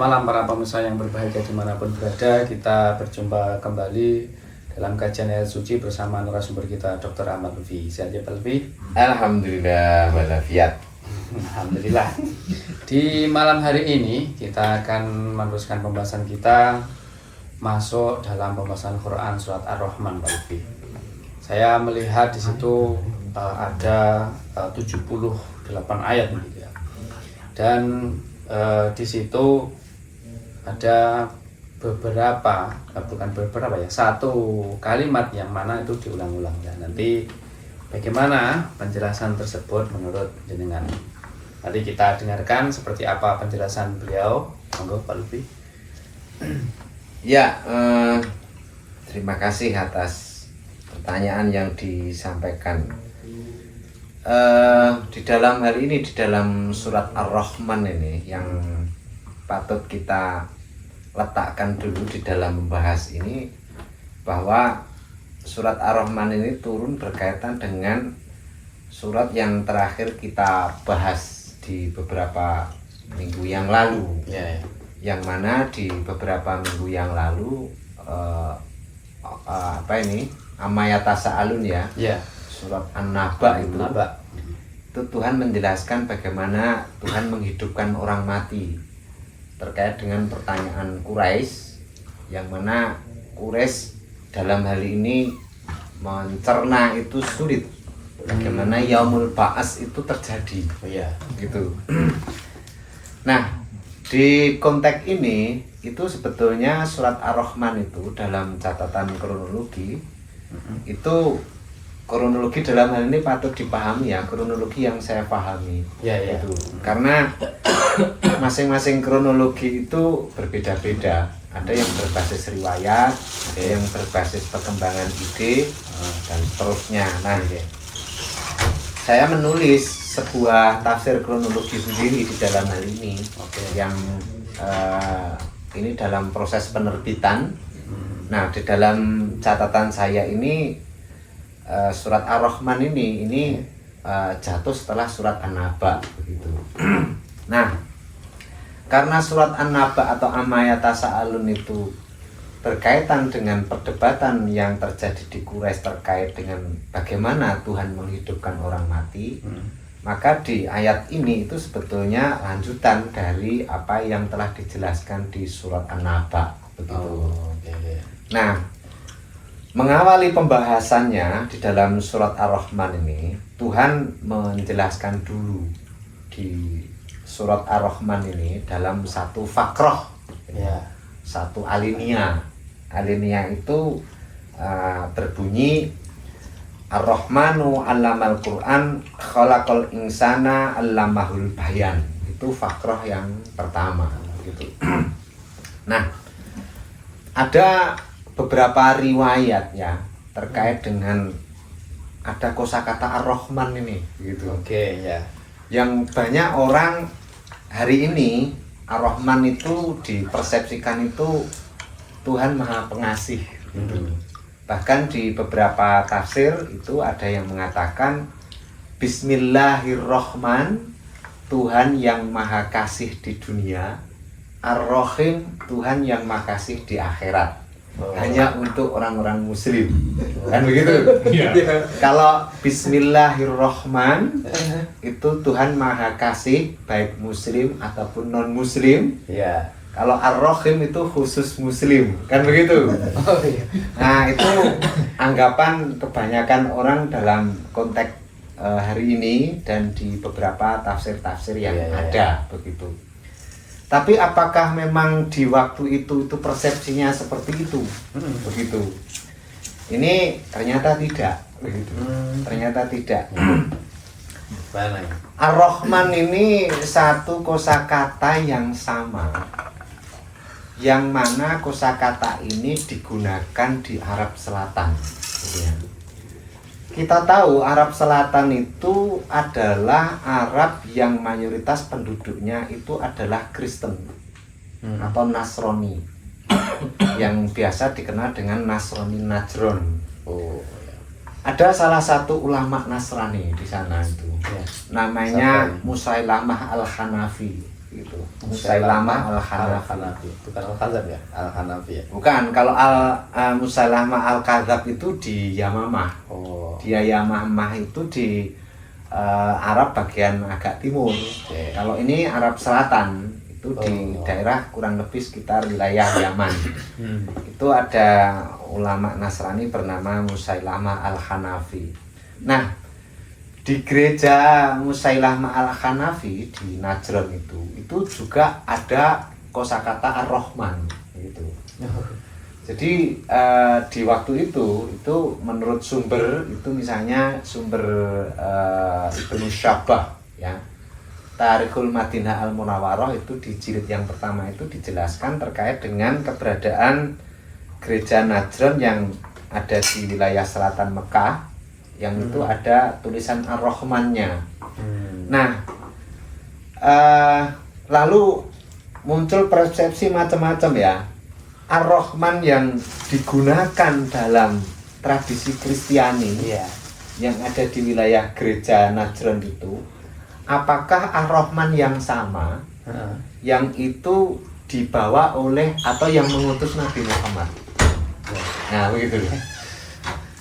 malam para pemirsa yang berbahagia dimanapun berada. Kita berjumpa kembali dalam kajian ayat suci bersama narasumber kita Dr. Ahmad Lutfi. Sehat ya Pak Lutfi? Alhamdulillah walafiat. Alhamdulillah. Di malam hari ini kita akan meneruskan pembahasan kita masuk dalam pembahasan Quran surat Ar-Rahman Pak Lutfi. Saya melihat di situ ada 78 ayat begitu ya. Dan di situ ada satu kalimat yang mana itu diulang-ulang ya. Nanti bagaimana penjelasan tersebut menurut jenengan? Nanti kita dengarkan seperti apa penjelasan beliau. Monggo Pak Lutfi. Ya, terima kasih atas pertanyaan yang disampaikan. Di dalam hal ini, di dalam surat Ar-Rahman ini yang patut kita letakkan dulu di dalam membahas ini, bahwa surat Ar-Rahman ini turun berkaitan dengan surat yang terakhir kita bahas di beberapa minggu yang lalu. Yang mana di beberapa minggu yang lalu Amayata Alun ya. Surat An-Naba itu Tuhan menjelaskan bagaimana Tuhan menghidupkan orang mati terkait dengan pertanyaan Quraisy, yang mana Quraisy dalam hal ini mencerna itu sulit bagaimana yaumul ba'ats itu terjadi gitu. Nah, di konteks ini itu sebetulnya surat Ar-Rahman itu dalam catatan kronologi itu, kronologi dalam hal ini patut dipahami ya, kronologi yang saya pahami itu karena masing-masing kronologi itu berbeda-beda. Ada yang berbasis riwayat, ada yang berbasis perkembangan ide dan seterusnya. Nah, saya menulis sebuah tafsir kronologi sendiri di dalam hal ini yang ini dalam proses penerbitan. Nah, di dalam catatan saya ini surat Ar-Rahman ini jatuh setelah surat An-Naba begitu. Nah, karena surat An-Naba atau Amayata Sa'alun itu berkaitan dengan perdebatan yang terjadi di Quraisy terkait dengan bagaimana Tuhan menghidupkan orang mati, maka di ayat ini itu sebetulnya lanjutan dari apa yang telah dijelaskan di surat An-Naba begitu. Nah, mengawali pembahasannya di dalam surat Ar-Rahman ini, Tuhan menjelaskan dulu di surat Ar-Rahman ini dalam satu fakroh, satu alinea. Alinea itu berbunyi Ar-Rahmanu 'allamal Qur'an khalaqal insana 'allamahul bayan. Itu fakroh yang pertama gitu. Nah, ada beberapa riwayat ya terkait dengan ada kosakata Ar-Rahman ini gitu. Yang banyak orang hari ini Ar-Rahman itu dipersepsikan itu Tuhan Maha Pengasih gitu. Bahkan di beberapa tafsir itu ada yang mengatakan Bismillahirrahman, Tuhan yang Maha Kasih di dunia, Ar-Rahim, Tuhan yang Maha Kasih di akhirat. Hanya untuk orang-orang muslim kan begitu. Kalau Bismillahirrahman itu Tuhan Maha Kasih baik muslim ataupun non muslim. Kalau Ar-Rahim itu khusus muslim kan begitu. Nah, itu anggapan kebanyakan orang dalam konteks hari ini dan di beberapa tafsir-tafsir yang ada begitu. Tapi apakah memang di waktu itu persepsinya seperti itu? Begitu. Ini ternyata tidak, begitu. Ternyata tidak. Ar-Rahman ini satu kosakata yang sama, yang mana kosakata ini digunakan di Arab Selatan. Kita tahu Arab Selatan itu adalah Arab yang mayoritas penduduknya itu adalah Kristen atau Nasrani, yang biasa dikenal dengan Nasrani Najron. Ada salah satu ulama Nasrani di sana itu, namanya Musailamah Al-Hanafi. gitu. Musailamah Al-Hanafi. Itu kan Al-Kadzab ya? Al-Hanafi ya. Bukan, kalau Musailamah Al-Kadzab itu di Yamamah. Oh. Dia Yamamah itu di Arab bagian agak timur. Okay. Kalau ini Arab Selatan, itu di daerah kurang lebih sekitar wilayah Yaman. Itu ada ulama Nasrani bernama Musailamah Al-Hanafi. Nah, di gereja Musailamah Al-Hanafi di Najran itu juga ada kosakata Ar-Rahman gitu. Jadi di waktu itu menurut sumber itu misalnya sumber Ibnu Syabah ya, Tarikhul Madinah Al-Munawwarah itu di jilid yang pertama itu dijelaskan terkait dengan keberadaan gereja Najran yang ada di wilayah selatan Mekah yang itu ada tulisan Ar-Rahmannya. Nah, lalu muncul persepsi macam-macam ya. Ar-Rahman yang digunakan dalam tradisi Kristiani yang ada di wilayah gereja Najran itu, apakah Ar-Rahman yang sama yang itu dibawa oleh atau yang mengutus Nabi Muhammad? Nah, begitu.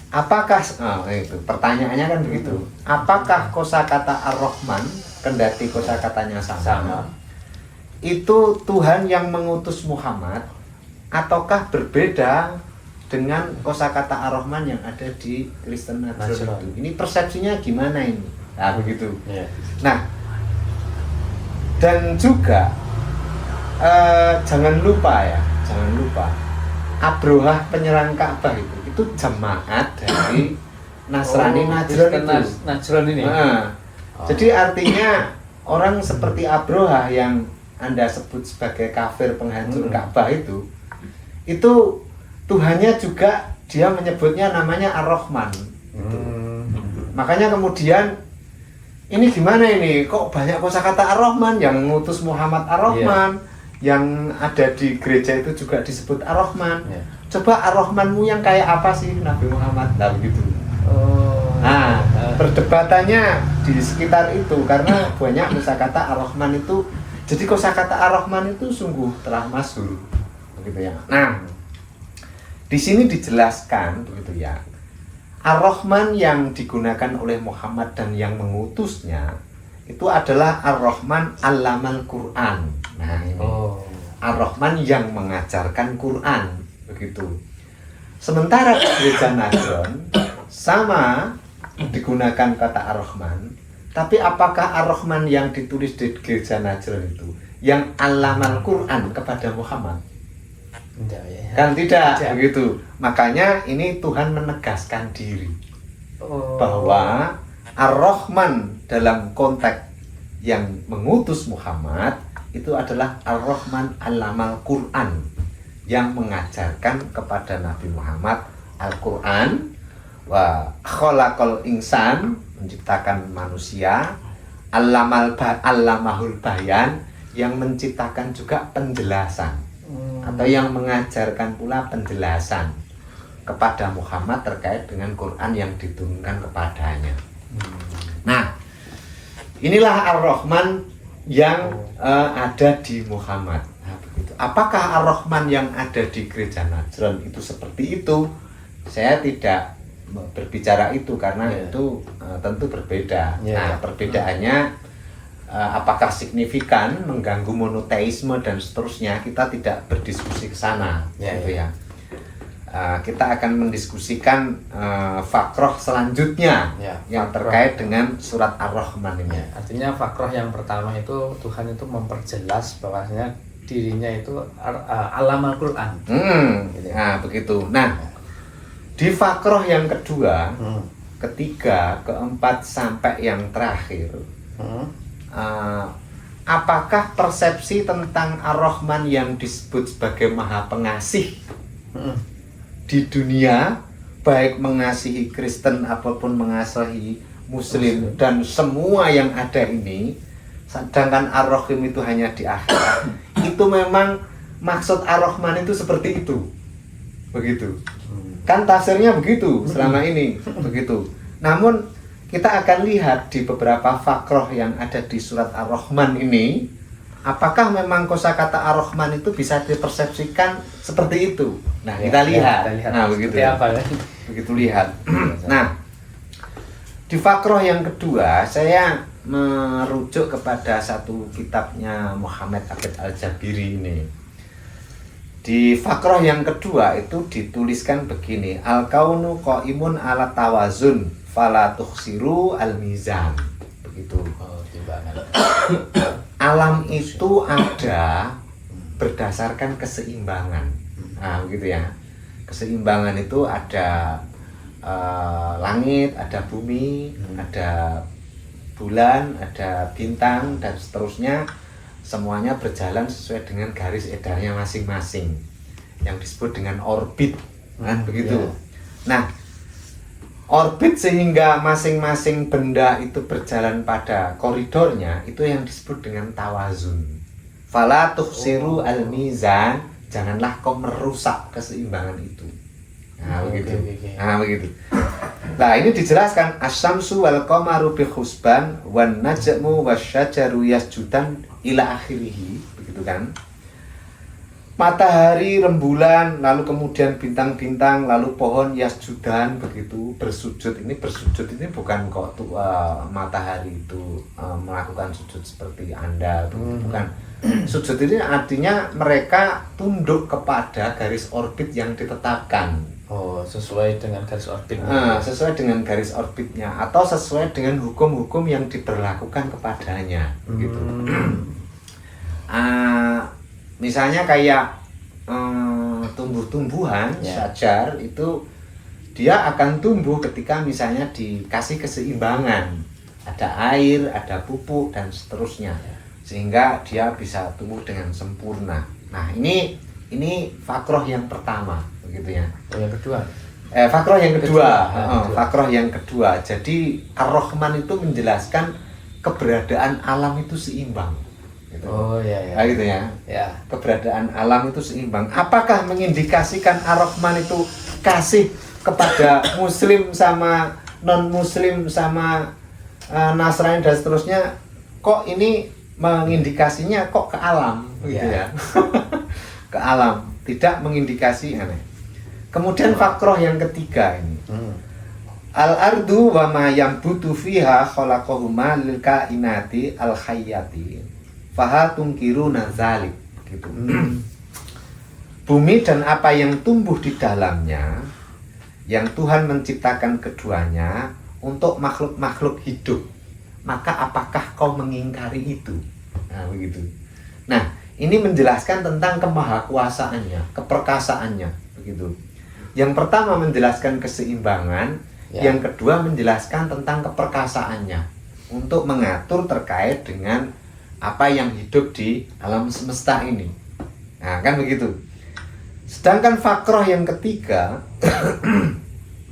Apakah itu pertanyaannya kan begitu. Apakah kosakata Ar-Rahman kendati kosakatanya sama, itu Tuhan yang mengutus Muhammad ataukah berbeda dengan kosakata Ar-Rahman yang ada di Kristen Najran itu? Ini persepsinya gimana ini? Nah, begitu. Nah, dan juga jangan lupa Abrohah penyerang Ka'bah itu jemaat dari Nasrani Najran ini. Jadi artinya orang seperti Abrohah yang Anda sebut sebagai kafir penghancur Ka'bah itu Tuhannya juga dia menyebutnya namanya Ar-Rahman. Makanya kemudian ini gimana ini? Kok banyak kosakata Ar-Rahman yang mengutus Muhammad Ar-Rahman, yang ada di gereja itu juga disebut Ar-Rahman. Coba Ar-Rahmanmu yang kayak apa sih Nabi Muhammad? Nah, begitu. Nah, perdebatannya di sekitar itu karena banyak kosakata Ar-Rahman itu. Jadi kosakata Ar-Rahman itu sungguh telah masyhur. Begitu ya. Nah, di sini dijelaskan begitu ya. Ar-Rahman yang digunakan oleh Muhammad dan yang mengutusnya itu adalah Ar-Rahman Allamal Quran. Nah, ini Ar-Rahman yang mengajarkan Quran begitu. Sementara di gereja Najran sama digunakan kata Ar-Rahman, tapi apakah Ar-Rahman yang ditulis di gereja Najran itu yang Allamal Quran kepada Muhammad? Kan tidak begitu. Makanya ini Tuhan menegaskan diri bahwa Ar-Rahman dalam konteks yang mengutus Muhammad itu adalah Ar-Rahman Allamal Quran yang mengajarkan kepada Nabi Muhammad Al-Quran, wa khalaqal insan menciptakan manusia, allamahul bayan yang menciptakan juga penjelasan atau yang mengajarkan pula penjelasan kepada Muhammad terkait dengan Quran yang diturunkan kepadanya. Nah, inilah Ar-Rahman yang ada di Muhammad. Nah, begitu. Apakah Ar-Rahman yang ada di gereja Najran itu seperti itu? Saya tidak berbicara itu karena itu tentu berbeda. Nah, perbedaannya apakah signifikan, mengganggu monoteisme dan seterusnya, kita tidak berdiskusi ke sana, gitu ya. Kita akan mendiskusikan fakroh selanjutnya yang terkait dengan surat Ar-Rahman ini. Artinya fakroh yang pertama itu Tuhan itu memperjelas bahwasanya dirinya itu alam Al-Quran. Gitu. Nah, begitu. Nah, di fakroh yang kedua, ketiga, keempat sampai yang terakhir. Apakah persepsi tentang Ar-Rahman yang disebut sebagai Maha Pengasih di dunia, baik mengasihi Kristen apapun mengasihi Muslim dan semua yang ada ini, sedangkan Ar-Rahim itu hanya di akhirat, itu memang maksud Ar-Rahman itu seperti itu, begitu kan tafsirnya begitu selama ini, begitu. Namun kita akan lihat di beberapa fakroh yang ada di surat Ar-Rahman ini, apakah memang kosakata Ar-Rahman itu bisa dipersepsikan seperti itu? Nah, ya, kita lihat. Kita lihat. Nah, begitu ya. Begitu lihat. Nah, di fakroh yang kedua, saya merujuk kepada satu kitabnya Muhammad Abid Al-Jabiri ini. Di fakroh yang kedua itu dituliskan begini, al-kaunu qaimun ala tawazun fala tukhsiru al-mizan. Begitu. Oh, timbangan. Alam itu ada berdasarkan keseimbangan. Nah, begitu ya. Keseimbangan itu ada langit, ada bumi, ada bulan, ada bintang, dan seterusnya. Semuanya berjalan sesuai dengan garis edarnya masing-masing yang disebut dengan orbit, kan begitu. Nah, orbit sehingga masing-masing benda itu berjalan pada koridornya, itu yang disebut dengan tawazun. Fala tukhsiru al-mizan, janganlah kau merusak keseimbangan itu. Nah, begitu. Nah, begitu. Nah, ini dijelaskan asy-syamsu wal qamaru bi husban wan najmu wasyajaru yasjudan ila akhirih, begitu kan? Matahari, rembulan, lalu kemudian bintang-bintang, lalu pohon yasjudan, begitu bersujud. Ini bersujud ini bukan kok matahari itu melakukan sujud seperti Anda, bukan. Sujud ini artinya mereka tunduk kepada garis orbit yang ditetapkan. Oh, sesuai dengan garis orbit. Sesuai dengan garis orbitnya atau sesuai dengan hukum-hukum yang diberlakukan kepadanya, gitu. Misalnya kayak tumbuh-tumbuhan, syajar itu dia akan tumbuh ketika misalnya dikasih keseimbangan, ada air, ada pupuk dan seterusnya, sehingga dia bisa tumbuh dengan sempurna. Nah, ini fakroh yang pertama, begitu ya. Yang kedua. Fakroh yang kedua. Fakroh yang kedua. Jadi Ar-Rahman itu menjelaskan keberadaan alam itu seimbang. Gitu. Oh iya. Nah, gitu ya. Ya. Keberadaan alam itu seimbang. Apakah mengindikasikan Ar-Rahman itu kasih kepada Muslim sama non-Muslim sama Nasrani dan seterusnya? Kok ini mengindikasinya kok ke alam, gitu ya? Ke alam, tidak mengindikasi aneh. Kemudian fakroh yang ketiga ini, al-ardu wa ma yambutu fiha khalaqahuma lil kainati al hayyati faha tunkiruna zalik, gitu. Bumi dan apa yang tumbuh di dalamnya, yang Tuhan menciptakan keduanya untuk makhluk-makhluk hidup, maka apakah kau mengingkari itu? Nah, begitu. Nah, ini menjelaskan tentang kemahakuasaannya, keperkasaannya, begitu. Yang pertama menjelaskan keseimbangan, yang kedua menjelaskan tentang keperkasaannya untuk mengatur terkait dengan apa yang hidup di alam semesta ini. Nah, kan begitu. Sedangkan fakroh yang ketiga,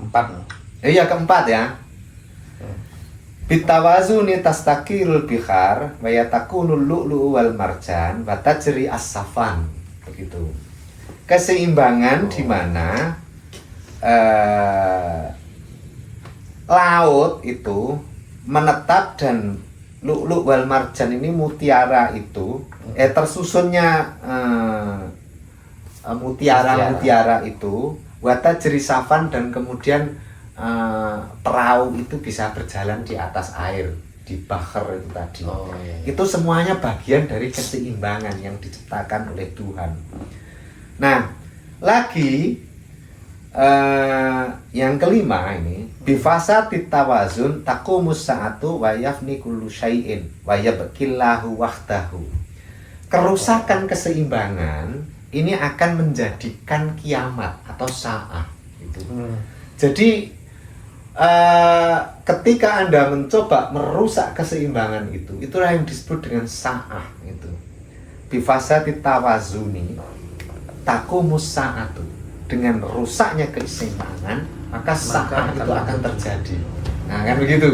keempat ya. Bitawazuni tastaqirul bihar wa yatakunul lu'lu'u wal marjan wa tajri as-safan, begitu. Keseimbangan di mana laut itu menetap dan lu'lu' wal marjan ini mutiara itu tersusunnya mutiara itu wa tajri safan, dan kemudian perahu itu bisa berjalan di atas air, di bahar itu tadi. Itu semuanya bagian dari keseimbangan yang diciptakan oleh Tuhan. Nah, lagi yang kelima ini, bifasatit tawazun taqumus sa'atu wa yafni kullu syai'in wa yabqillahu wahdahu. Kerusakan keseimbangan ini akan menjadikan kiamat atau saat gitu. Jadi ketika Anda mencoba merusak keseimbangan itu, itulah yang disebut dengan sa'ah itu. Bifasatit tawazuni taqumus sa'atu. Dengan rusaknya keseimbangan, maka sa'ah itu akan terjadi. Nah, kan begitu.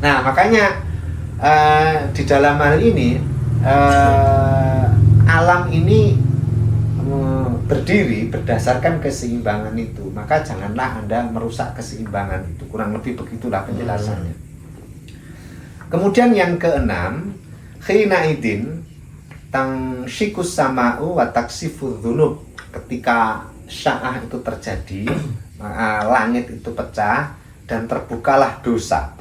Nah, makanya di dalam hal ini alam ini berdiri berdasarkan keseimbangan itu, maka janganlah Anda merusak keseimbangan itu. Kurang lebih begitulah penjelasannya. Kemudian yang keenam, khina idin tangshikus sama'u wa taksifudz dzunub. Ketika sya'ah itu terjadi, langit itu pecah dan terbukalah dosa.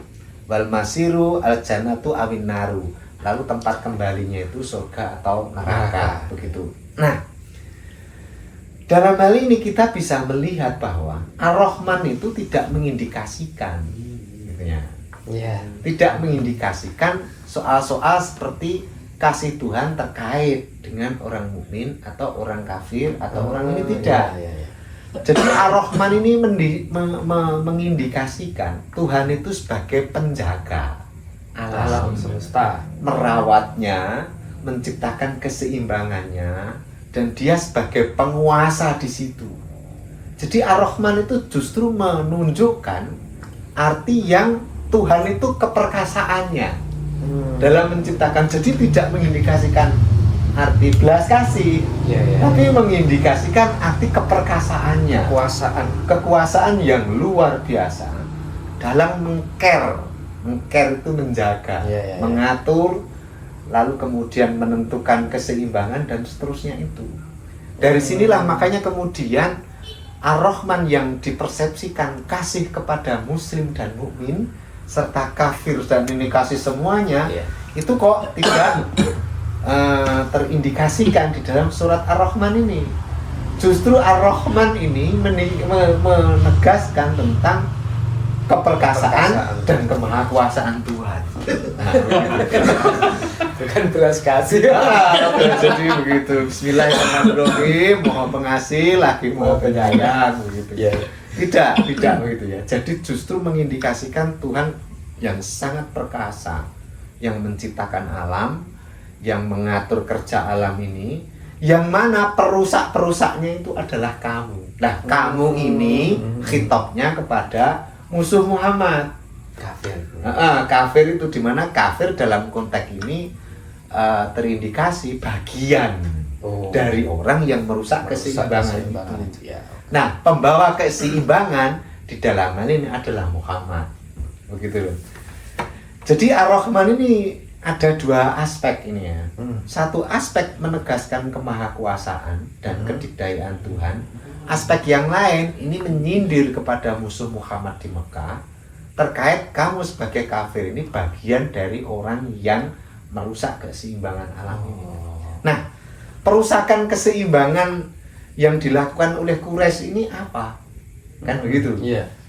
Wal masiru al jannatu awin naru. Lalu tempat kembalinya itu surga atau neraka, begitu. Nah, dalam hal ini kita bisa melihat bahwa Ar-Rahman itu tidak mengindikasikan, gitu ya. Tidak mengindikasikan soal-soal seperti kasih Tuhan terkait dengan orang mukmin atau orang kafir atau orang ini tidak. Jadi Ar-Rahman ini mengindikasikan Tuhan itu sebagai penjaga alam semesta, merawatnya, menciptakan keseimbangannya, dan dia sebagai penguasa di situ. Jadi Ar-Rahman itu justru menunjukkan arti yang Tuhan itu keperkasaannya dalam menciptakan. Jadi tidak mengindikasikan arti belas kasih, tapi mengindikasikan arti keperkasaannya, kekuasaan yang luar biasa dalam mengcare itu menjaga, mengatur, lalu kemudian menentukan keseimbangan dan seterusnya itu. Dari sinilah makanya kemudian Ar-Rahman yang dipersepsikan kasih kepada muslim dan mukmin serta kafir dan ini kasih semuanya, itu kok tidak terindikasikan di dalam surat Ar-Rahman ini. Justru Ar-Rahman ini menegaskan tentang keperkasaan dan kemahakuasaan Tuhan. Bukan belas kasih. Jadi begitu. Bismillahirrahmanirrahim. Maha pengasih lagi maha penyayang, begitu. Tidak begitu ya. Jadi justru mengindikasikan Tuhan yang sangat perkasa, yang menciptakan alam, yang mengatur kerja alam ini, yang mana perusak-perusaknya itu adalah kamu. Nah, kamu ini khitabnya kepada musuh Muhammad, kafir. Kafir itu dimana kafir dalam konteks ini terindikasi bagian dari orang yang merusak keseimbangan itu. Nah, pembawa keseimbangan di dalam hal ini adalah Muhammad, begitu loh. Jadi Ar-Rahman ini ada dua aspek ini ya. Satu aspek menegaskan kemahakuasaan dan kedikdayaan Tuhan. Aspek yang lain ini menyindir kepada musuh Muhammad di Mekah terkait kamu sebagai kafir ini bagian dari orang yang merusak keseimbangan alam ini. Nah, perusakan keseimbangan yang dilakukan oleh Quraisy ini apa? Kan begitu?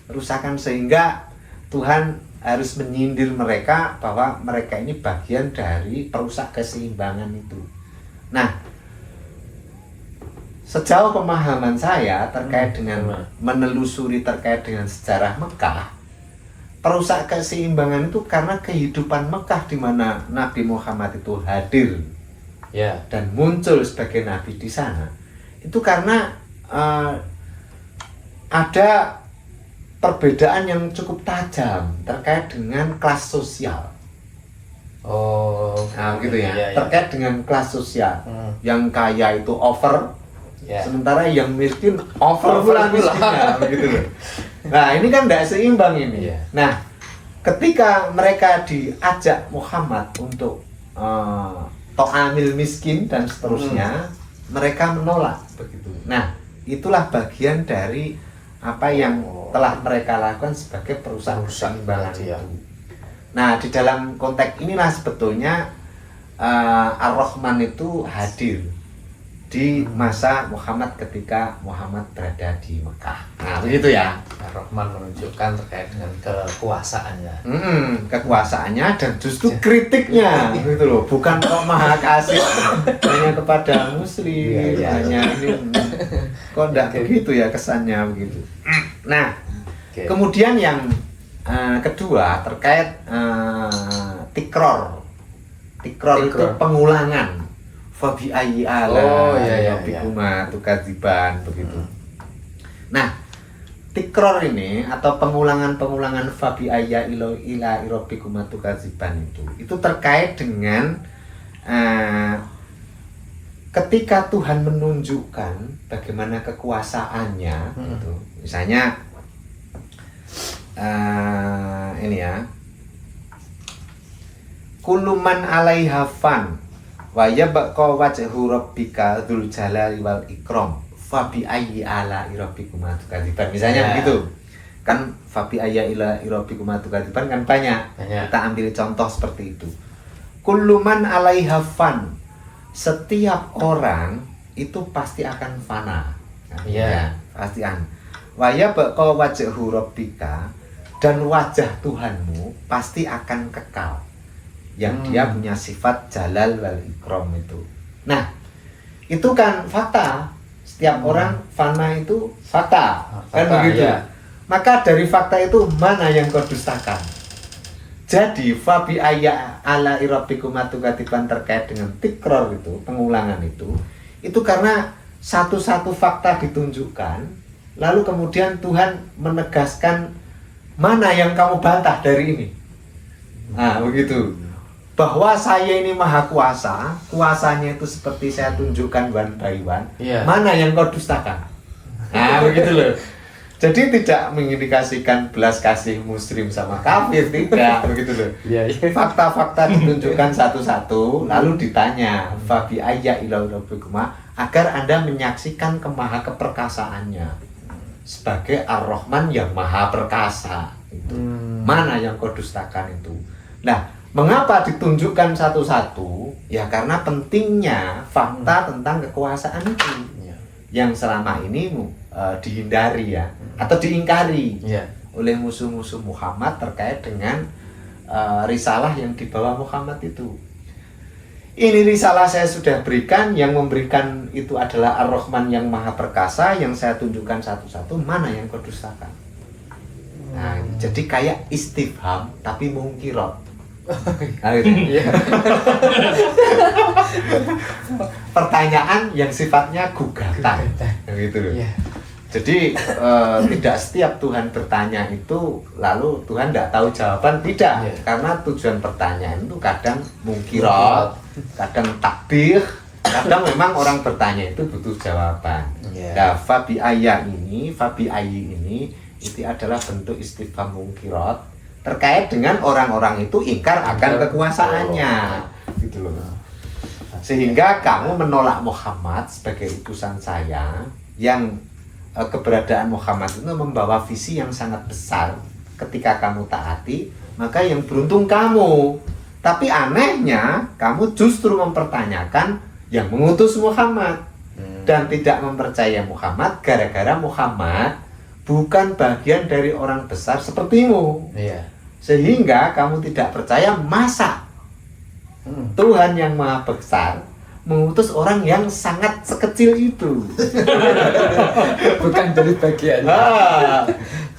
Perusakan sehingga Tuhan harus menyindir mereka bahwa mereka ini bagian dari perusak keseimbangan itu. Nah, sejauh pemahaman saya terkait dengan menelusuri terkait dengan sejarah Mekah, perusak keseimbangan itu karena kehidupan Mekah di mana Nabi Muhammad itu hadir dan muncul sebagai nabi di sana. Itu karena ada perbedaan yang cukup tajam terkait dengan kelas sosial. Gitu ya. Terkait dengan kelas sosial. Yang kaya itu over, sementara yang miskin over pula miskinnya, begitu loh. Nah, ini kan tidak seimbang ini. Nah, ketika mereka diajak Muhammad untuk to'amil miskin dan seterusnya, mereka menolak, begitu. Nah, itulah bagian dari apa yang telah mereka lakukan sebagai perusahaan keseimbangan itu. Nah, di dalam konteks inilah sebetulnya Ar-Rahman itu hadir di masa Muhammad ketika Muhammad berada di Mekah. Nah, begitu ya. Ar-Rahman menunjukkan terkait dengan kekuasaannya. Kekuasaannya dan justru kritiknya, gitu loh. Bukan kok maha kasih hanya kepada muslim, hanya ini. Kok enggak begitu ya kesannya begitu. Nah, kemudian yang kedua terkait tikror. Tikror itu pengulangan. Fabi ayyi ala rabbikuma tukadziban, begitu. Nah, tikror ini atau pengulangan-pengulangan fabi ayyi ila rabbikuma tukadziban itu terkait dengan ketika Tuhan menunjukkan bagaimana kekuasaannya, gitu. Misalnya ini ya, kullu man 'alaiha fan wa yabqa wajhu rabbika dzul jalali wal ikram fa bi ayyi ala rabbikuma tukadziban. Misalnya begitu. Kan fa bi ayyi ala rabbikuma tukadziban kan banyak. Kita ambil contoh seperti itu. Kullu man 'alaiha fan. Setiap orang itu pasti akan fana. Ya, pasti an. Wa yabqa wajhu rabbika, dan wajah Tuhanmu pasti akan kekal. Yang dia punya sifat jalal wal ikram itu. Nah, itu kan fakta. Setiap orang fana itu fakta. Kan begitu. Ya. Maka dari fakta itu mana yang kau dustakan? Jadi fabi ayya ala irabikum atukatiban terkait dengan tikror itu, pengulangan itu karena satu-satu fakta ditunjukkan, lalu kemudian Tuhan menegaskan mana yang kamu bantah dari ini. Nah, begitu. Bahwa saya ini maha kuasa, kuasanya itu seperti saya tunjukkan one by one. Mana yang kau dustakan? Nah, begitu loh. Jadi tidak mengindikasikan belas kasih muslim sama kafir, tidak, begitu loh. Fakta-fakta ditunjukkan satu-satu, lalu ditanya, fabi ayya ila rabbikuma, agar Anda menyaksikan kemaha keperkasaannya sebagai Ar-Rahman yang maha perkasa. Itu. Mana yang kau dustakan itu? Nah, mengapa ditunjukkan satu-satu? Ya karena pentingnya fakta tentang kekuasaan itu yang selama ini dihindari ya, atau diingkari oleh musuh-musuh Muhammad terkait dengan risalah yang dibawa Muhammad itu. Ini risalah saya sudah berikan, yang memberikan itu adalah Ar-Rahman yang maha perkasa, yang saya tunjukkan satu-satu, mana yang kau dustakan? Nah, jadi kayak istifham tapi mungkirat. Pertanyaan yang sifatnya gugatan, gitu loh. Jadi tidak setiap Tuhan bertanya itu lalu Tuhan tidak tahu jawaban, tidak. Karena tujuan pertanyaan itu kadang mungkirat, kadang takbir, kadang memang orang bertanya itu butuh jawaban. Nah, fabi ayya ini, fabi ayyi ini itu adalah bentuk istifham mungkirat terkait dengan orang-orang itu ingkar akan kekuasaannya, gitu loh. Sehingga kamu menolak Muhammad sebagai utusan saya, yang keberadaan Muhammad itu membawa visi yang sangat besar. Ketika kamu taati, maka yang beruntung kamu. Tapi anehnya, kamu justru mempertanyakan yang mengutus Muhammad dan tidak mempercayai Muhammad gara-gara Muhammad bukan bagian dari orang besar sepertimu. Sehingga kamu tidak percaya, masa Tuhan yang maha besar mengutus orang yang sangat sekecil itu. Bukan dari bagian.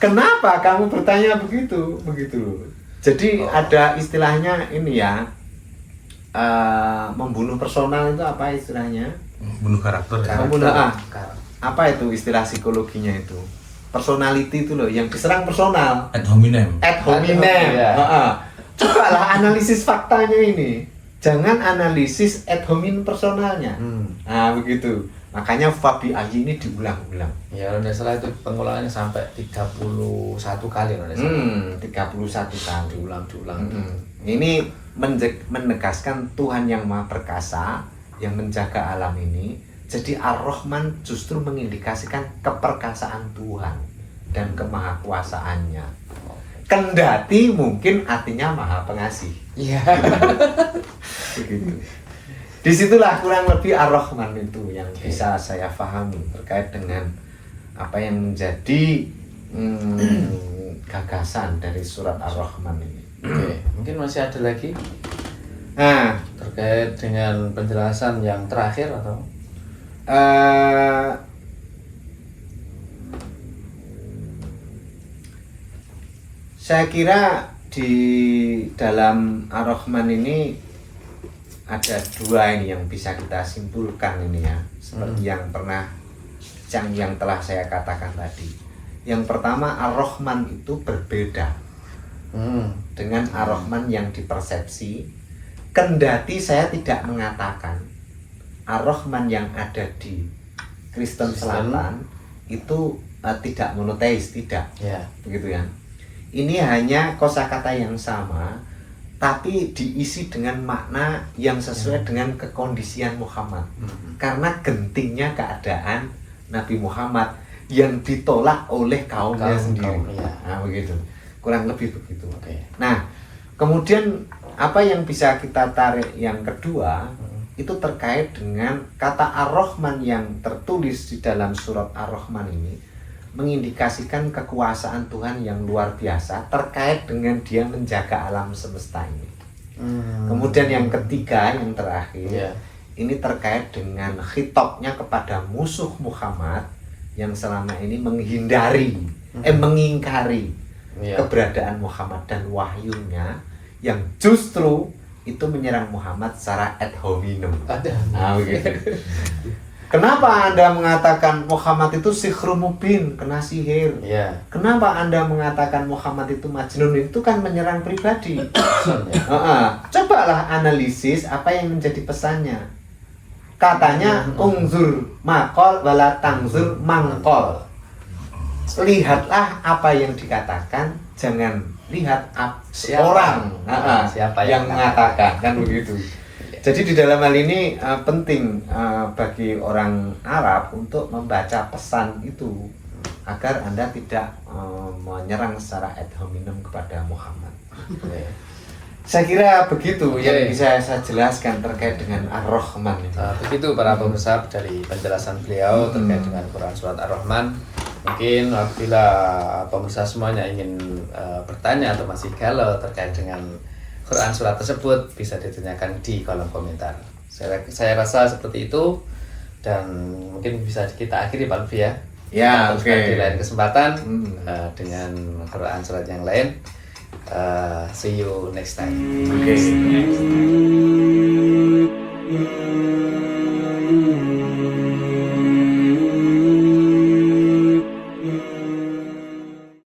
Kenapa kamu bertanya begitu? Jadi ada istilahnya ini ya, membunuh personal itu apa istilahnya? Membunuh karakter. Apa itu istilah psikologinya itu? Personality itu loh, yang diserang personal. Ad hominem. Cobalah analisis faktanya ini. Jangan analisis ad hominem personalnya. Nah, begitu. Makanya fabi ayyi ini diulang-ulang. Ya, kalau tidak salah itu pengulangannya sampai 31 kali. 31 kali. Diulang. Ini menegaskan Tuhan yang maha perkasa, yang menjaga alam ini. Jadi Ar-Rahman justru mengindikasikan keperkasaan Tuhan dan kemahakuasaannya. Kendati mungkin artinya maha pengasih. Begitu. Disitulah kurang lebih Ar-Rahman itu yang bisa saya pahami terkait dengan apa yang menjadi gagasan dari surat Ar-Rahman ini. Mungkin masih ada lagi terkait dengan penjelasan yang terakhir atau? Saya kira di dalam Ar-Rahman ini ada dua ini yang bisa kita simpulkan ini ya, seperti yang telah saya katakan tadi. Yang pertama, Ar-Rahman itu berbeda dengan Ar-Rahman yang dipersepsi. Kendati saya tidak mengatakan Ar-Rahman yang ada di Kristen Selatan itu tidak monoteis, tidak, begitu ya. Ini hanya kosakata yang sama, tapi diisi dengan makna yang sesuai dengan kekondisian Muhammad. Karena gentingnya keadaan Nabi Muhammad yang ditolak oleh kaumnya sendiri. Nah, begitu. Kurang lebih begitu. Nah, kemudian apa yang bisa kita tarik yang kedua itu terkait dengan kata Ar-Rahman yang tertulis di dalam surat Ar-Rahman ini mengindikasikan kekuasaan Tuhan yang luar biasa terkait dengan dia menjaga alam semesta ini. Kemudian yang ketiga, yang terakhir, ini terkait dengan khitabnya kepada musuh Muhammad yang selama ini menghindari, mengingkari keberadaan Muhammad dan wahyunya yang justru itu menyerang Muhammad secara ad hominem. Nah, begitu. Kenapa Anda mengatakan Muhammad itu sihrun mubin, kena sihir? Kenapa Anda mengatakan Muhammad itu majnun? Itu kan menyerang pribadi. Cobalah analisis apa yang menjadi pesannya. Katanya ungzur makol wala tangzur mangkol. Lihatlah apa yang dikatakan, jangan lihat orang siapa yang mengatakan, kan begitu. Jadi di dalam hal ini penting bagi orang Arab untuk membaca pesan itu agar Anda tidak menyerang secara ad hominem kepada Muhammad. Saya kira begitu yang bisa saya jelaskan terkait dengan Ar-Rahman. Begitu para pemirsa dari penjelasan beliau terkait dengan Quran Surat Ar-Rahman. Mungkin apabila pemirsa semuanya ingin bertanya atau masih galau terkait dengan Quran surat tersebut, bisa ditanyakan di kolom komentar. Saya rasa seperti itu, dan mungkin bisa kita akhiri Pak Lutfi ya. Di lain kesempatan dengan Quran surat yang lain. See you next time.